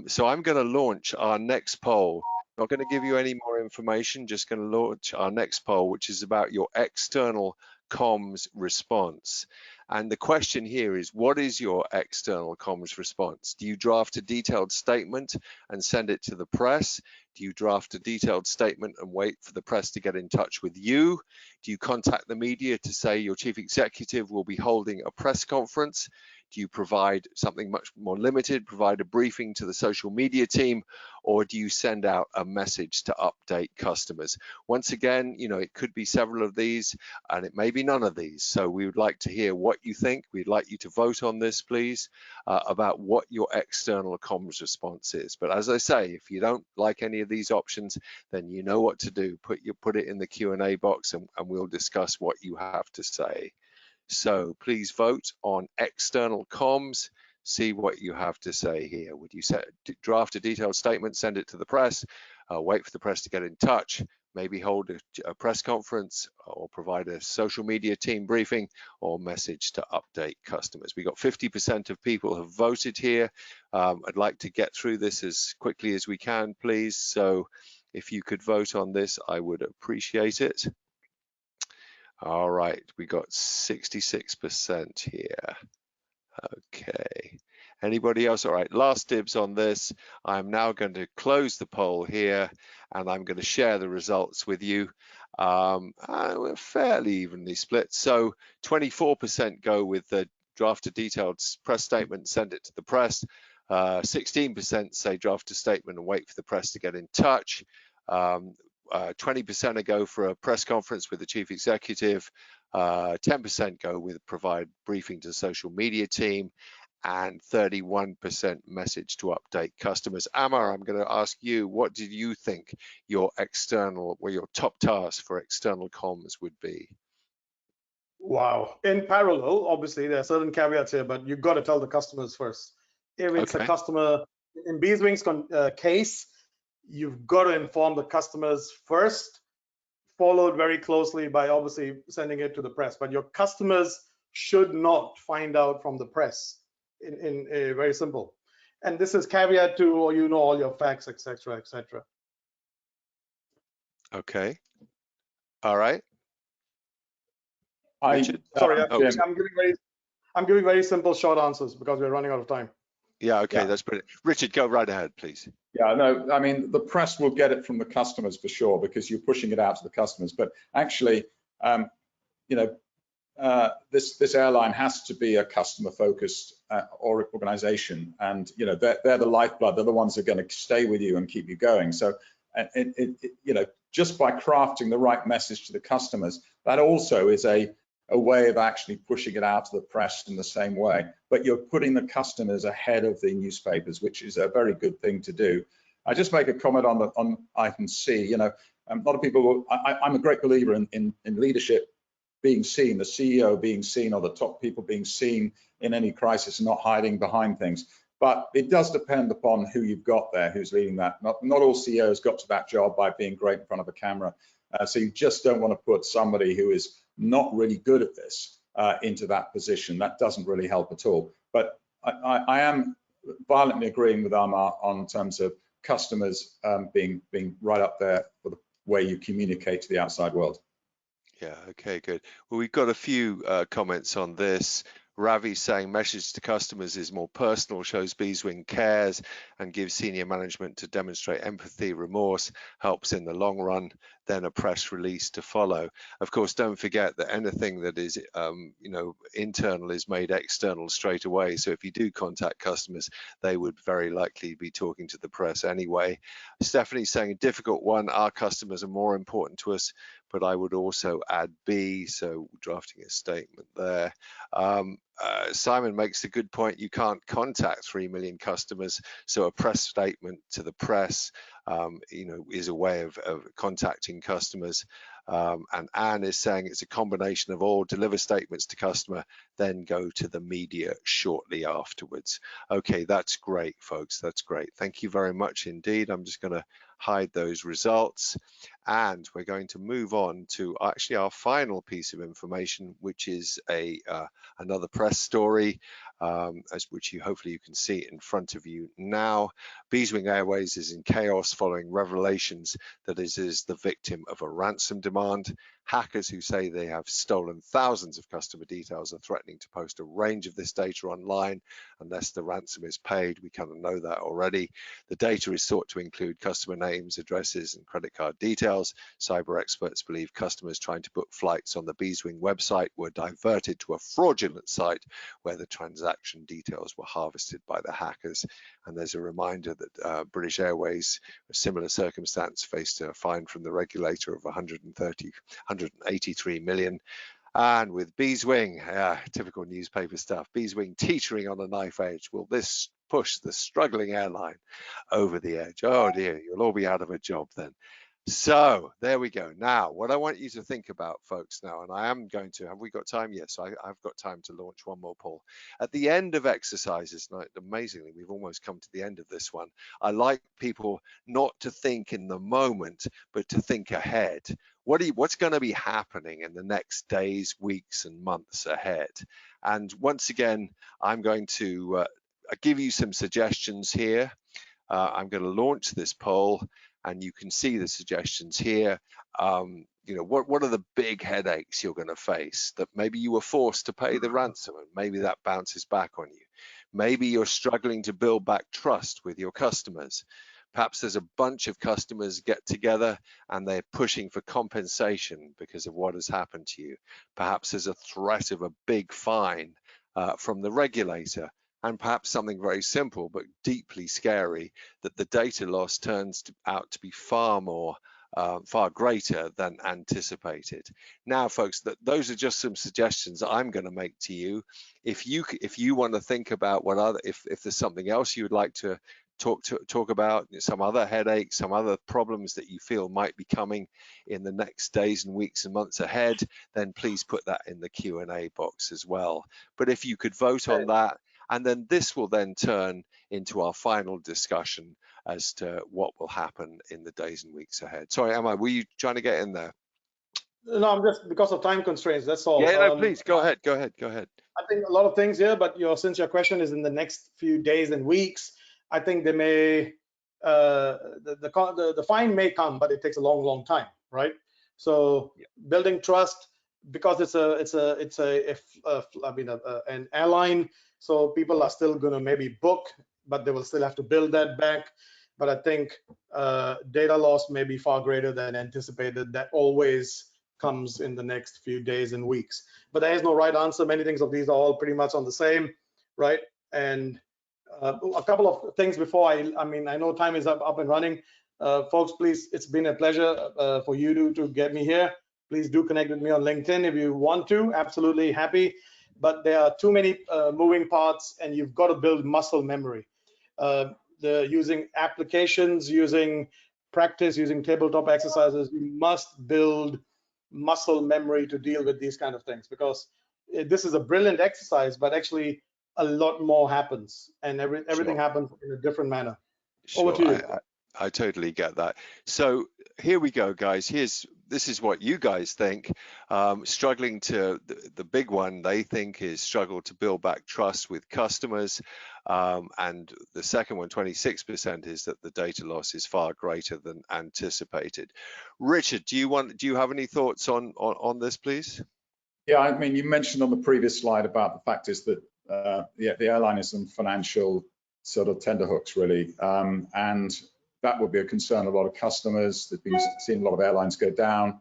So I'm going to launch our next poll. Not going to give you any more information, just going to launch our next poll, which is about your external comms response. And the question here is, what is your external comms response? Do you draft a detailed statement and send it to the press? Do you draft a detailed statement and wait for the press to get in touch with you? Do you contact the media to say your chief executive will be holding a press conference? Do you provide something much more limited, provide a briefing to the social media team, or do you send out a message to update customers? Once again, it could be several of these and it may be none of these. So we would like to hear what you think. We'd like you to vote on this, please, about what your external comms response is. But as I say, if you don't like any of these options, then you know what to do. Put it in the Q&A box and we'll discuss what you have to say. So please vote on external comms, see what you have to say here. Would you draft a detailed statement, send it to the press, wait for the press to get in touch, maybe hold a press conference or provide a social media team briefing or message to update customers? We got 50% of people have voted here. I'd like to get through this as quickly as we can, please. So if you could vote on this, I would appreciate it. All right, we got 66% here. Okay, anybody else? All right, last dibs on this. I'm now going to close the poll here and I'm going to share the results with you. We're fairly evenly split. So 24% go with the draft a detailed press statement, send it to the press. 16% say draft a statement and wait for the press to get in touch. 20% go for a press conference with the chief executive, 10% go with provide briefing to the social media team, and 31% message to update customers. Amar, I'm going to ask you, what did you think your top task for external comms would be? Wow. In parallel, obviously, there are certain caveats here, but you've got to tell the customers first. If it's a customer, in Beeswing's case, you've got to inform the customers first, followed very closely by obviously sending it to the press. But your customers should not find out from the press. In very simple. And this is caveat to, or you know all your facts, etc., etc. Okay. All right. Richard? Sorry, I'm giving very simple, short answers because we're running out of time. Yeah, okay, that's brilliant. Richard, go right ahead, please. Yeah, no, I mean, the press will get it from the customers for sure because you're pushing it out to the customers. But actually, you know, this airline has to be a customer-focused organization, and you know, they're the lifeblood. They're the ones that are going to stay with you and keep you going. So, you know, just by crafting the right message to the customers, that also is a way of actually pushing it out to the press in the same way. But you're putting the customers ahead of the newspapers, which is a very good thing to do. I just make a comment on item C. You know, a lot of people. I'm a great believer in leadership being seen, the CEO being seen, or the top people being seen in any crisis and not hiding behind things. But it does depend upon who you've got there, who's leading that. Not all CEOs got to that job by being great in front of a camera. So you just don't want to put somebody who is not really good at this into that position. That doesn't really help at all. But I am violently agreeing with Amar on terms of customers being right up there for the way you communicate to the outside world. Yeah, okay, good. Well, we've got a few comments on this. Ravi saying message to customers is more personal, shows Beeswing cares and gives senior management to demonstrate empathy, remorse, helps in the long run, then a press release to follow. Of course, don't forget that anything that is you know, internal is made external straight away. So if you do contact customers, they would very likely be talking to the press anyway. Stephanie's saying a difficult one, our customers are more important to us, but I would also add B, so drafting a statement there. Simon makes a good point. You can't contact 3 million customers, so a press statement to the press, you know, is a way of contacting customers. And Anne is saying it's a combination of all, deliver statements to customer, then go to the media shortly afterwards. Okay, that's great, folks. That's great. Thank you very much indeed. I'm just going to hide those results, and we're going to move on to actually our final piece of information, which is another press story, which hopefully you can see in front of you now. Beeswing Airways is in chaos following revelations that it is the victim of a ransom demand. Hackers who say they have stolen thousands of customer details are threatening to post a range of this data online unless the ransom is paid. We kind of know that already. The data is sought to include customer names, addresses, and credit card details. Cyber experts believe customers trying to book flights on the Beeswing website were diverted to a fraudulent site where the transaction details were harvested by the hackers. And there's a reminder that British Airways, a similar circumstance, faced a fine from the regulator of 183 million. And with Beeswing, typical newspaper stuff, Beeswing teetering on a knife edge. Will this push the struggling airline over the edge? Oh dear, you'll all be out of a job then. So there we go. Now, what I want you to think about, folks, now, and I am going to, have we got time? Yes, I've got time to launch one more poll. At the end of exercises, amazingly, we've almost come to the end of this one. I like people not to think in the moment, but to think ahead. What's going to be happening in the next days, weeks, and months ahead? And once again, I'm going to give you some suggestions here. I'm going to launch this poll, and you can see the suggestions here. You know, what are the big headaches you're going to face? That maybe you were forced to pay the ransom, and maybe that bounces back on you. Maybe you're struggling to build back trust with your customers. Perhaps there's a bunch of customers get together and they're pushing for compensation because of what has happened to you. Perhaps there's a threat of a big fine from the regulator. And perhaps something very simple but deeply scary, that the data loss turns out to be far greater than anticipated. Now, folks, those are just some suggestions I'm going to make to you. If you want to think about if there's something else you would like to talk about some other headaches, some other problems that you feel might be coming in the next days and weeks and months ahead, then please put that in the Q&A box as well. But if you could vote on that, and then this will then turn into our final discussion as to what will happen in the days and weeks ahead. Sorry, Amar, were you trying to get in there? No, I'm just because of time constraints. That's all. Yeah, no, please go ahead. I think a lot of things here, but since your question is in the next few days and weeks, I think they may the fine may come, but it takes a long time, right? So building trust, because it's an airline, so people are still going to maybe book, but they will still have to build that back. But I think data loss may be far greater than anticipated. That always comes in the next few days and weeks. But there is no right answer. Many things of these are all pretty much on the same, right? And a couple of things before I know time is up and running. Folks, please, it's been a pleasure for you to get me here. Please do connect with me on LinkedIn if you want to. Absolutely happy. But there are too many moving parts, and you've got to build muscle memory. Using applications, using practice, using tabletop exercises, you must build muscle memory to deal with these kind of things, because this is a brilliant exercise, but actually a lot more happens, and everything happens in a different manner. Over to you. I totally get that. So here we go, guys. This is what you guys think. Struggling to the big one they think is struggle to build back trust with customers, and the second one, 26%, is that the data loss is far greater than anticipated. Richard, do you have any thoughts on this, please? Yeah, I mean, you mentioned on the previous slide about the fact is that the airline is in financial sort of tenterhooks, really, and that would be a concern of a lot of customers. They've been seeing a lot of airlines go down.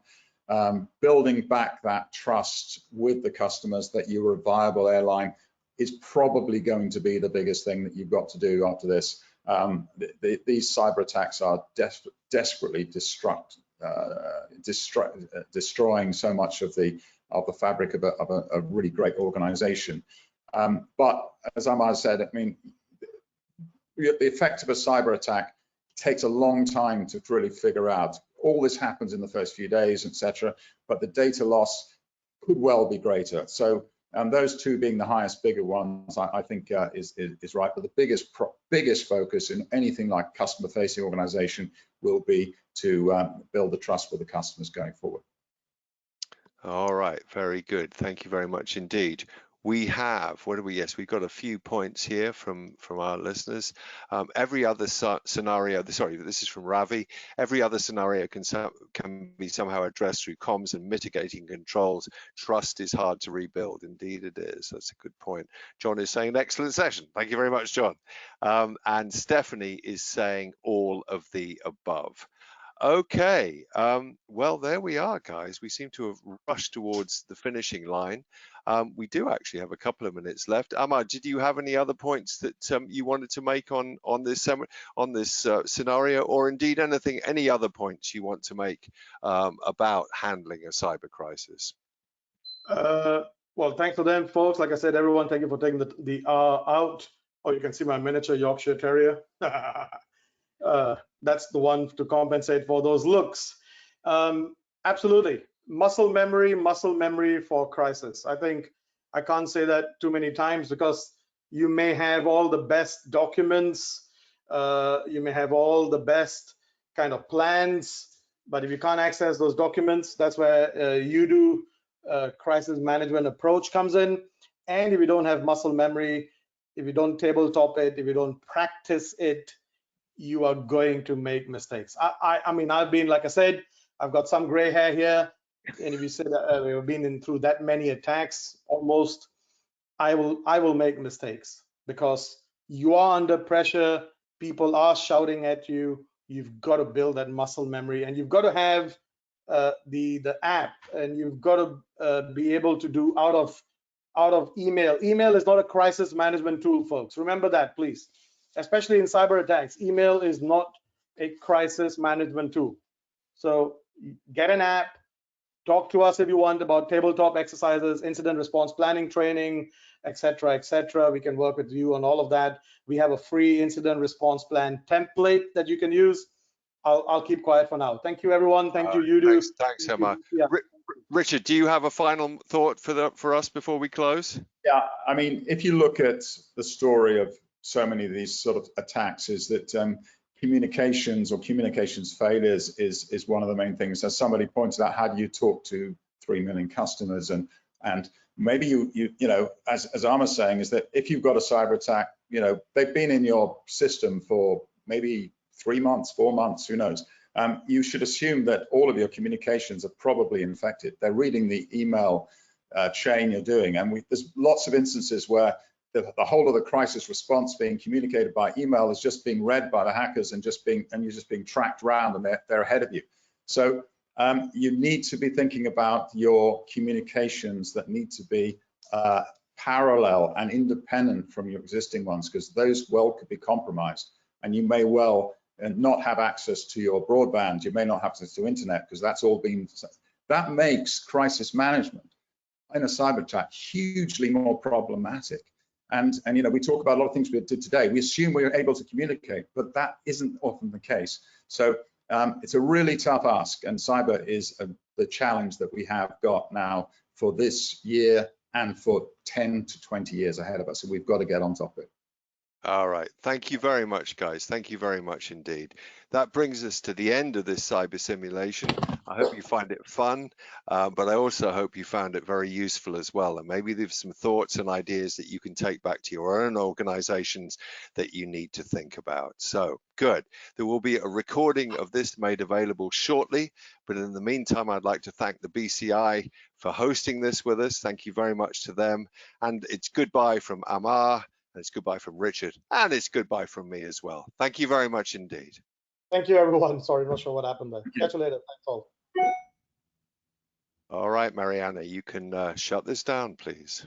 Building back that trust with the customers that you're a viable airline is probably going to be the biggest thing that you've got to do after this. These cyber attacks are desperately destroying so much of the fabric of a really great organization. But as Amar said, I mean, the effect of a cyber attack takes a long time to really figure out. All this happens in the first few days, etc. But the data loss could well be greater. So those two being the highest, bigger ones, I think is right. But the biggest focus in anything like customer-facing organization will be to build the trust with the customers going forward. All right, very good. Thank you very much indeed. We have, yes, we've got a few points here from our listeners. Every other scenario, sorry, this is from Ravi. Every other scenario can be somehow addressed through comms and mitigating controls. Trust is hard to rebuild. Indeed it is. That's a good point. John is saying, excellent session. Thank you very much, John. And Stephanie is saying all of the above. Okay, well, there we are, guys. We seem to have rushed towards the finishing line. We do actually have a couple of minutes left. Amar, did you have any other points that you wanted to make on this scenario, or indeed any other points you want to make about handling a cyber crisis? Well, thanks for them, folks. Like I said, everyone, thank you for taking the out. Oh, you can see my miniature Yorkshire Terrier. That's the one to compensate for those looks. Absolutely. Muscle memory for crisis. I think I can't say that too many times, because you may have all the best documents, you may have all the best kind of plans, but if you can't access those documents, that's where UDO crisis management approach comes in. And if you don't have muscle memory, if you don't tabletop it, if you don't practice it, you are going to make mistakes. I mean, I've been, like I said, I've got some gray hair here. And if you say that we've been through that many attacks, almost, I will make mistakes, because you are under pressure. People are shouting at you. You've got to build that muscle memory, and you've got to have the app, and you've got to be able to do out of email. Email is not a crisis management tool, folks. Remember that, please. Especially in cyber attacks, email is not a crisis management tool. So get an app, talk to us if you want about tabletop exercises, incident response planning training, etc., etc. We can work with you on all of that. We have a free incident response plan template that you can use. I'll keep quiet for now. Thank you, everyone. Thank you, Yudu. Thanks, Amar. Yeah. Richard, do you have a final thought for us before we close? Yeah, I mean, if you look at the story of so many of these sort of attacks, is that communications or communications failures is one of the main things. As somebody pointed out, how do you talk to 3 million customers? And maybe you know, as Amar's saying, is that if you've got a cyber attack, you know, they've been in your system for maybe 3 months, 4 months, who knows? You should assume that all of your communications are probably infected. They're reading the email chain you're doing, and there's lots of instances where the whole of the crisis response being communicated by email is just being read by the hackers and you're just being tracked around, and they're ahead of you. So you need to be thinking about your communications that need to be parallel and independent from your existing ones, because those well could be compromised, and you may well not have access to your broadband. You may not have access to internet, because that's all been. That makes crisis management in a cyber attack hugely more problematic. And you know, we talk about a lot of things we did today. We assume we're able to communicate, but that isn't often the case. So it's a really tough ask, and cyber is the challenge that we have got now for this year and for 10 to 20 years ahead of us. So we've got to get on top of it. All right. Thank you very much, guys. Thank you very much indeed. That brings us to the end of this cyber simulation. I hope you find it fun, but I also hope you found it very useful as well. And maybe there's some thoughts and ideas that you can take back to your own organizations that you need to think about. So good. There will be a recording of this made available shortly. But in the meantime, I'd like to thank the BCI for hosting this with us. Thank you very much to them. And it's goodbye from Amar. And it's goodbye from Richard, and it's goodbye from me as well. Thank you very much indeed. Thank you, everyone. Sorry, not sure what happened there. Catch you later. Thanks all. All right, Mariana, you can shut this down, please.